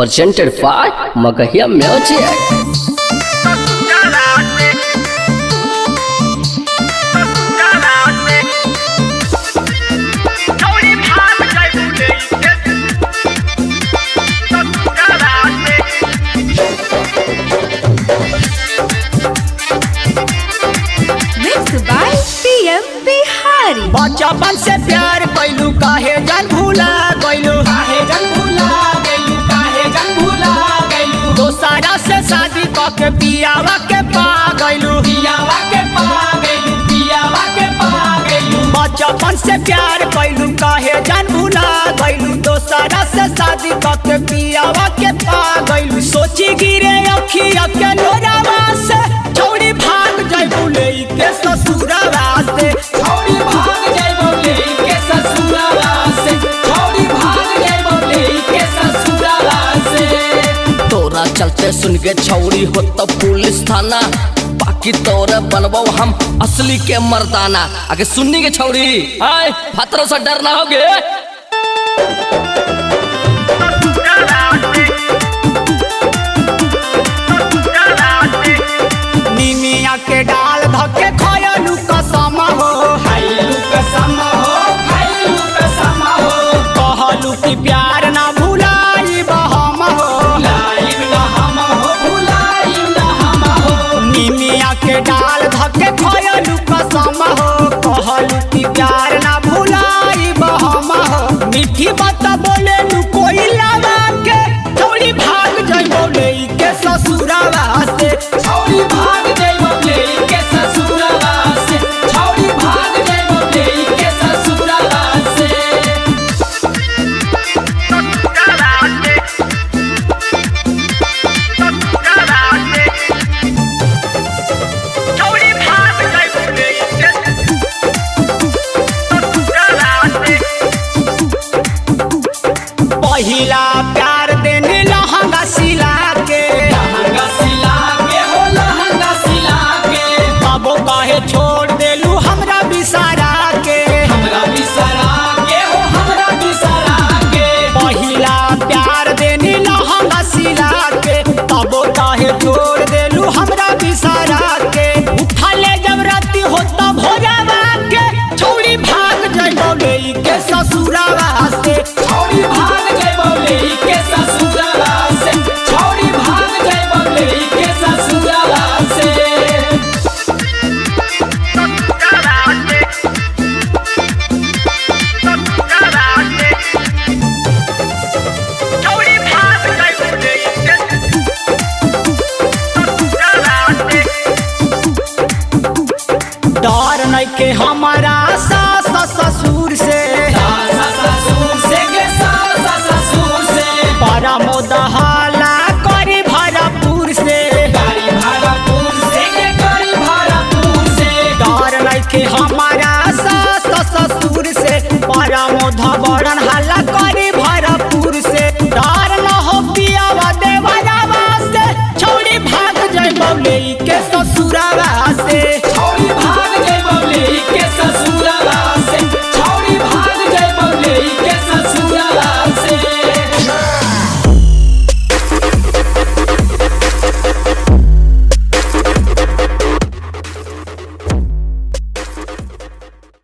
presented by Magahia Music. बचपन से प्यार कैलू काहे जन भूला गइलू, काहे जन भूला गइलू, काहे जन भूला गइलू। दोसरा से शादी करके पियावा के पा गइलू, पियावा के पा गइलू, पियावा के पा गइलू। बचपन से प्यार कैलू काहे जन भूला गइलू, दोसरा से शादी करके पियावा के पा गइलू। सोची गिरे अखिया के नोरावा से छोड़ी भाग जाइबू लेके ससुरावा से, छोड़ी भाग चलते सुन के छौड़ी हो तो पुलिस थाना, बाकी तोरे बनबो हम असली के मर्दाना। आगे सुननी के छौड़ी आए खतरों से डर ना होगे। निमिया के डाल धके खयलू कसम हो, खयलू कसम हो, खयलू कसम हो। कहलू कि प्यार ना भुलाई बहम हो, के डाल धके खयलू कसम हो। कहलू कि प्यार ना भुलाई बहम हो। मीठी बात बोले लू कोई लगा के छोड़ी भाग जाइबो लेके ससुरावा से, छोड़ी भाग जाइबो लेके ससुरावा से, छोड़ी भाग जाइबो लेके ससुरावा से। पहिला प्यार देने लहंगा सिला के, लहंगा सिला के हो, लहंगा सिला के। बाबू काहे छोड़ देलू हमरा बिसारा के, हमरा बिसारा के हो, हमरा बिसारा के। पहिला प्यार देने लहंगा सिला के, बाबू काहे छोड़ देलू हमरा बिसारा के। उठा ले जब राती हो तब हो जावा के छोड़ी भाग जाइबो लेके ससुरावा से, छोड़ी भाग लेके ससुराला से, छोड़ी भाग जाइबो लेके ससुराला से। डर नहीं के हमारा सास ससुर से, ससुर से के सास ससुर से। परमोद हाला करी भरपूर से, करी भरपूर से के करी भरपूर से। डर नहीं के हमारा सास ससुर से, परमोद बड़न हाला